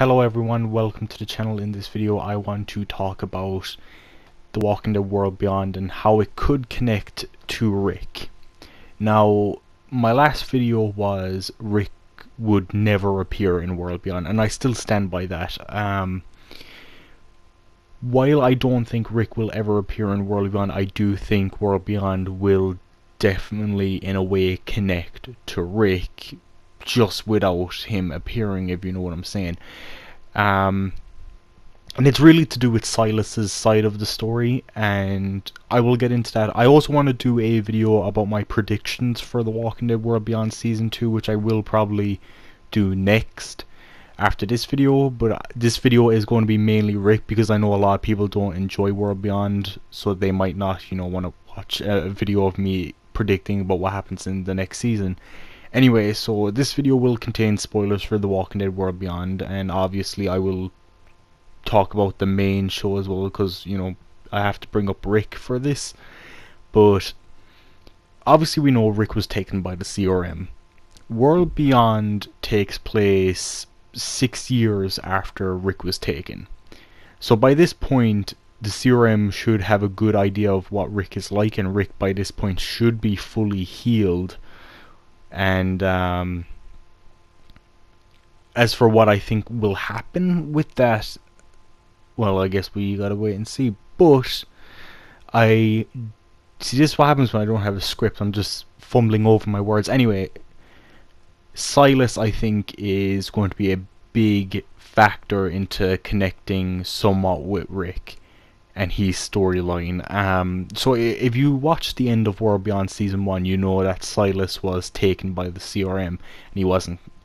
Hello everyone, welcome to the channel. In this video I want to talk about The Walking Dead World Beyond and how it could connect to Rick. Now, my last video was Rick would never appear in World Beyond, and I still stand by that. While I don't think Rick will ever appear in World Beyond, I do think World Beyond will definitely in a way connect to Rick, just without him appearing, if you know what I'm saying. And it's really to do with Silas's side of the story, and I will get into that. I also want to do a video about my predictions for The Walking Dead World Beyond Season 2, which I will probably do next after this video, but this video is going to be mainly Rick, because I know a lot of people don't enjoy World Beyond, so they might not, want to watch a video of me predicting about what happens in the next season. Anyway, so this video will contain spoilers for The Walking Dead World Beyond, and obviously I will talk about the main show as well, because, I have to bring up Rick for this. But obviously we know Rick was taken by the CRM. World Beyond takes place 6 years after Rick was taken. So by this point, the CRM should have a good idea of what Rick is like, and Rick by this point should be fully healed. And as for what I think will happen with that, well, I guess we gotta wait and see. But I see, this is what happens when I don't have a script. I'm just fumbling over my words. Anyway, Silas, I think, is going to be a big factor into connecting somewhat with Rick and his storyline. So if you watch the end of World Beyond Season 1, you know that Silas was taken by the CRM and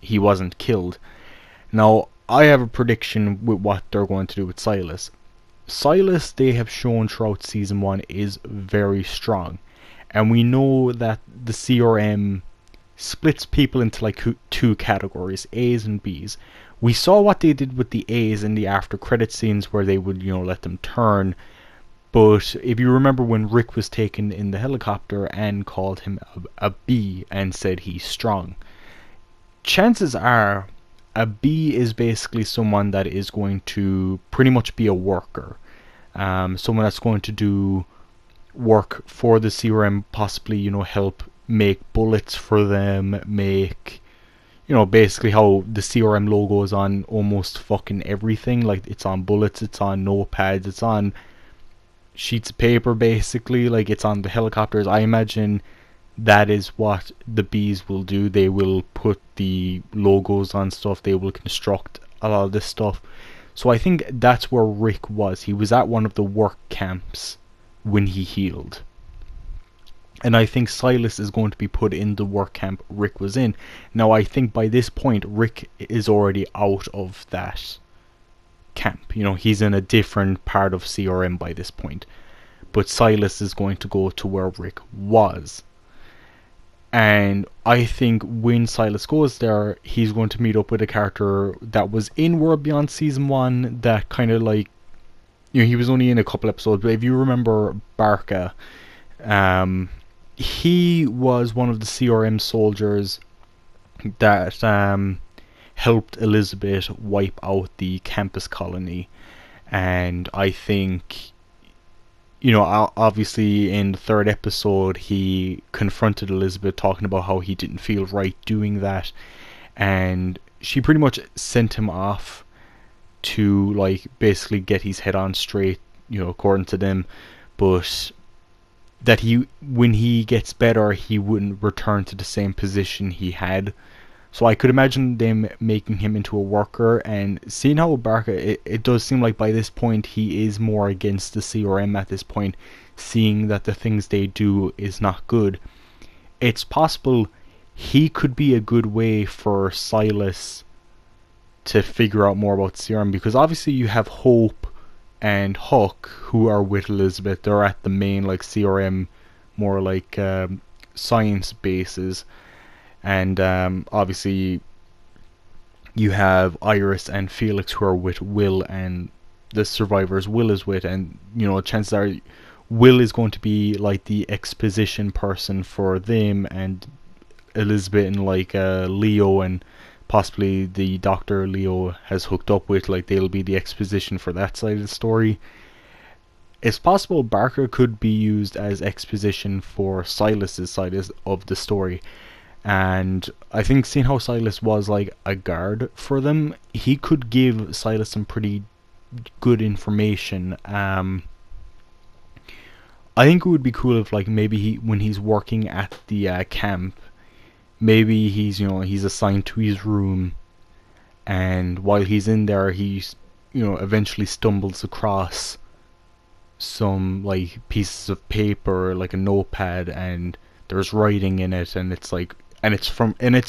he wasn't killed. Now, I have a prediction with what they're going to do with Silas. Silas, they have shown throughout Season 1, is very strong. And we know that the CRM splits people into like two categories, A's and B's. We saw what they did with the A's in the after credit scenes, where they would, let them turn. But if you remember when Rick was taken in the helicopter, and called him a B and said he's strong. Chances are a B is basically someone that is going to pretty much be a worker. Someone that's going to do work for the CRM, possibly, help make bullets for them, make, basically how the CRM logo is on almost fucking everything. Like, it's on bullets, it's on notepads, it's on sheets of paper, basically. Like, it's on the helicopters. I imagine that is what the bees will do. They will put the logos on stuff, they will construct a lot of this stuff. So I think that's where Rick was. He was at one of the work camps when he healed. And I think Silas is going to be put in the work camp Rick was in. Now, I think by this point, Rick is already out of that camp. He's in a different part of CRM by this point. But Silas is going to go to where Rick was. And I think when Silas goes there, he's going to meet up with a character that was in World Beyond Season 1, that kind of like, he was only in a couple episodes, but if you remember Barca, he was one of the CRM soldiers that helped Elizabeth wipe out the campus colony. And I think, obviously in the third episode he confronted Elizabeth, talking about how he didn't feel right doing that, and she pretty much sent him off to, like, basically get his head on straight, according to them. But that when he gets better, he wouldn't return to the same position he had. So I could imagine them making him into a worker. And seeing how Barca, it does seem like by this point he is more against the CRM at this point, seeing that the things they do is not good. It's possible he could be a good way for Silas to figure out more about CRM, because obviously you have Hope and Huck who are with Elizabeth. They're at the main, like, CRM, more like science bases. And obviously you have Iris and Felix who are with Will, and the survivors Will is with. And chances are Will is going to be like the exposition person for them, and Elizabeth and like Leo and possibly the Doctor Leo has hooked up with, like they'll be the exposition for that side of the story. It's possible Barker could be used as exposition for Silas's side of the story. And I think seeing how Silas was like a guard for them, he could give Silas some pretty good information. I think it would be cool if like maybe when he's working at the camp, maybe he's assigned to his room, and while he's in there, he's eventually stumbles across some like pieces of paper, like a notepad, and there's writing in it, and it's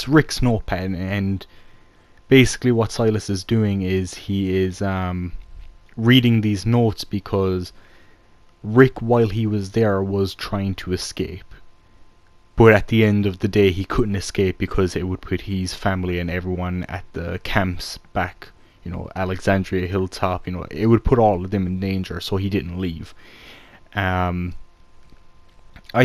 Rick's notepad, and basically what Silas is doing is he is reading these notes because Rick, while he was there, was trying to escape, but at the end of the day he couldn't escape because it would put his family and everyone at the camps back, Alexandria Hilltop, it would put all of them in danger, so he didn't leave. I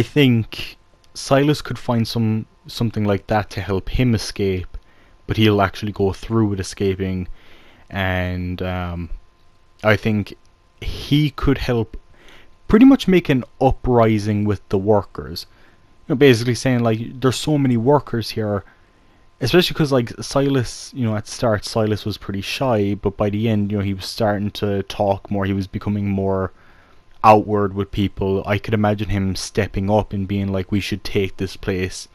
think Silas could find something like that to help him escape, but he'll actually go through with escaping, and I think he could help pretty much make an uprising with the workers. Basically saying like there's so many workers here, especially because like Silas, at the start Silas was pretty shy, but by the end, he was starting to talk more. He was becoming more outward with people. I could imagine him stepping up and being like, we should take this place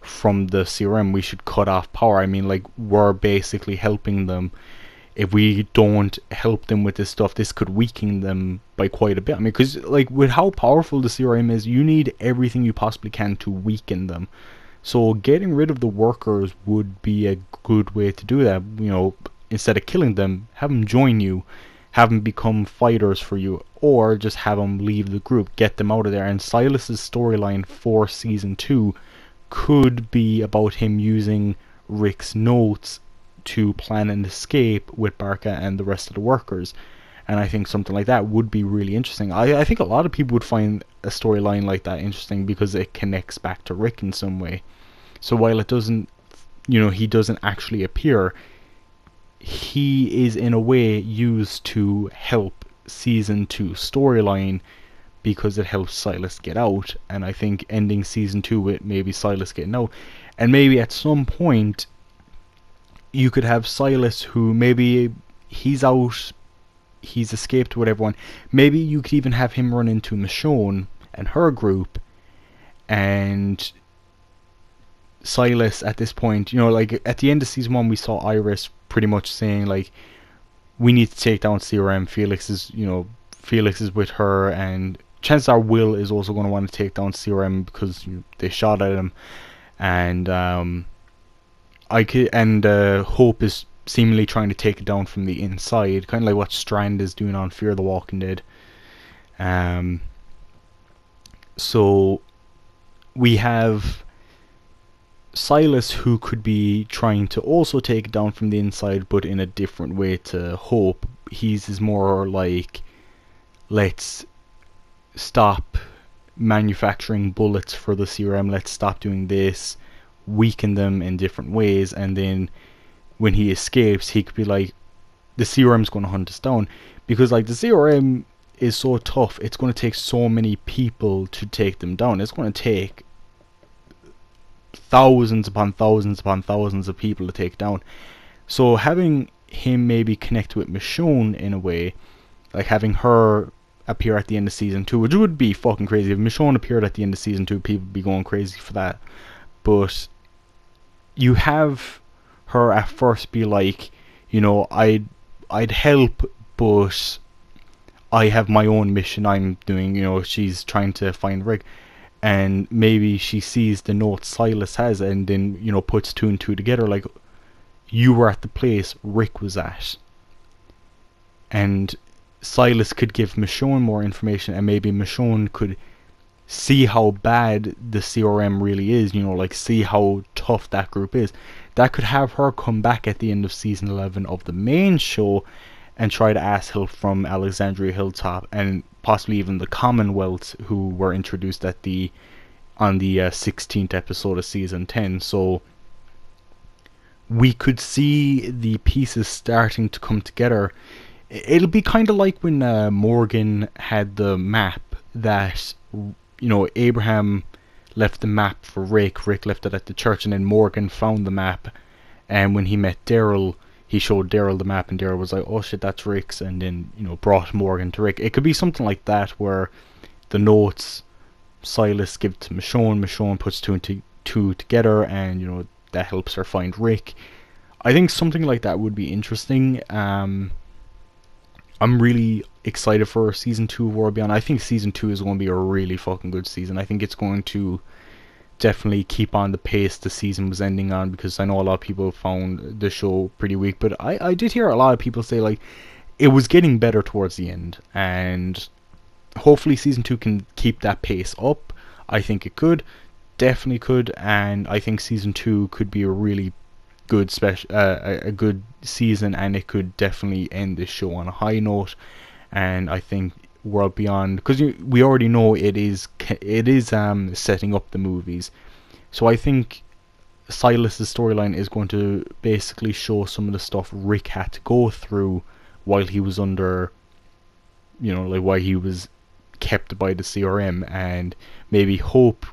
from the CRM, we should cut off power. I mean, like, we're basically helping them. If we don't help them with this stuff, this could weaken them by quite a bit. I mean, because like with how powerful the CRM is, you need everything you possibly can to weaken them. So getting rid of the workers would be a good way to do that. Instead of killing them, have them join you, have them become fighters for you, or just have them leave the group, get them out of there. And Silas's storyline for season 2 could be about him using Rick's notes to plan an escape with Barker and the rest of the workers. And I think something like that would be really interesting. I think a lot of people would find a storyline like that interesting because it connects back to Rick in some way. So while it doesn't, he doesn't actually appear, he is in a way used to help season 2 storyline because it helps Silas get out. And I think ending season 2 with maybe Silas getting out, and maybe at some point you could have Silas, who maybe he's out, he's escaped with everyone. Maybe you could even have him run into Michonne and her group, and Silas at this point, like at the end of season 1 we saw Iris pretty much saying like, we need to take down CRM. Felix is with her, and chances are Will is also going to want to take down CRM because they shot at him, and Hope is seemingly trying to take it down from the inside, kind of like what Strand is doing on Fear the Walking Dead. So we have Silas, who could be trying to also take it down from the inside, but in a different way to Hope. He's is more like, let's stop manufacturing bullets for the CRM, let's stop doing this, weaken them in different ways, and then when he escapes, he could be like, the CRM's going to hunt us down, because like the CRM is so tough, it's going to take so many people to take them down. It's going to take thousands upon thousands upon thousands of people to take down. So having him maybe connect with Michonne in a way, like having her appear at the end of season 2, which would be fucking crazy. If Michonne appeared at the end of season 2, people would be going crazy for that. But you have her at first be like, I'd help, but I have my own mission I'm doing. She's trying to find Rick, and maybe she sees the note Silas has, and then puts 2 and 2 together, like, you were at the place Rick was at, and Silas could give Michonne more information, and maybe Michonne could see how bad the CRM really is, like see how tough that group is. That could have her come back at the end of season 11 of the main show and try to ask help from Alexandria Hilltop, and possibly even the Commonwealth, who were introduced on the 16th episode of season 10. So we could see the pieces starting to come together. It'll be kind of like when Morgan had the map that, Abraham left the map for Rick. Rick left it at the church, and then Morgan found the map. And when he met Daryl, he showed Daryl the map, and Daryl was like, "Oh shit, that's Rick's," and then brought Morgan to Rick. It could be something like that, where the notes Silas gives to Michonne, Michonne puts two and two together, and that helps her find Rick. I think something like that would be interesting. I'm really excited for season 2 of World Beyond. I think season 2 is going to be a really fucking good season. I think it's going to definitely keep on the pace the season was ending on, because I know a lot of people found the show pretty weak, but I did hear a lot of people say like it was getting better towards the end, and hopefully season 2 can keep that pace up. I think it could, definitely could, and I think season 2 could be a really good a good season, and it could definitely end this show on a high note. And I think World Beyond, because we already know it is setting up the movies, so I think Silas's storyline is going to basically show some of the stuff Rick had to go through while he was under, like why he was kept by the CRM, and maybe Hope,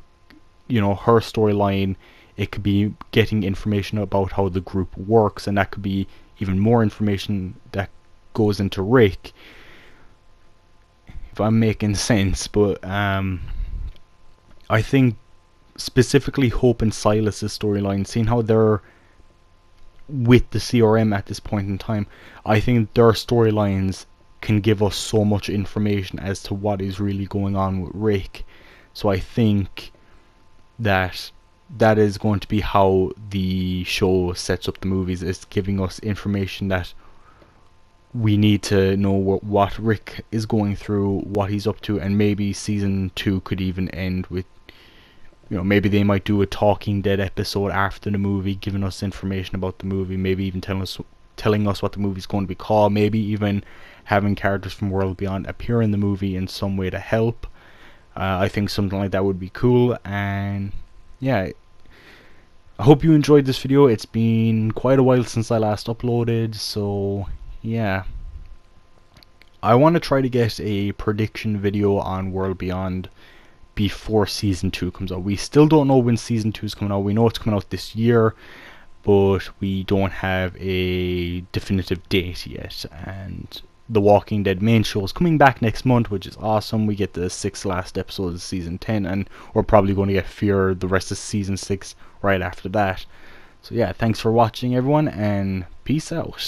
her storyline, it could be getting information about how the group works, and that could be even more information that goes into Rick, if I'm making sense. But I think specifically Hope and Silas's storyline, seeing how they're with the CRM at this point in time, I think their storylines can give us so much information as to what is really going on with Rick. So I think that is going to be how the show sets up the movies. It's giving us information that we need to know what Rick is going through, what he's up to, and maybe season 2 could even end with, maybe they might do a Talking Dead episode after the movie, giving us information about the movie, maybe even telling us what the movie's going to be called, maybe even having characters from World Beyond appear in the movie in some way to help. I think something like that would be cool. And yeah, I hope you enjoyed this video. It's been quite a while since I last uploaded, so yeah, I want to try to get a prediction video on World Beyond before season 2 comes out. We still don't know when season 2 is coming out. We know it's coming out this year, but we don't have a definitive date yet. And The Walking Dead main show is coming back next month, which is awesome. We get the 6th last episode of season 10, and we're probably going to get Fear the rest of season 6 right after that. So yeah, thanks for watching everyone, and peace out.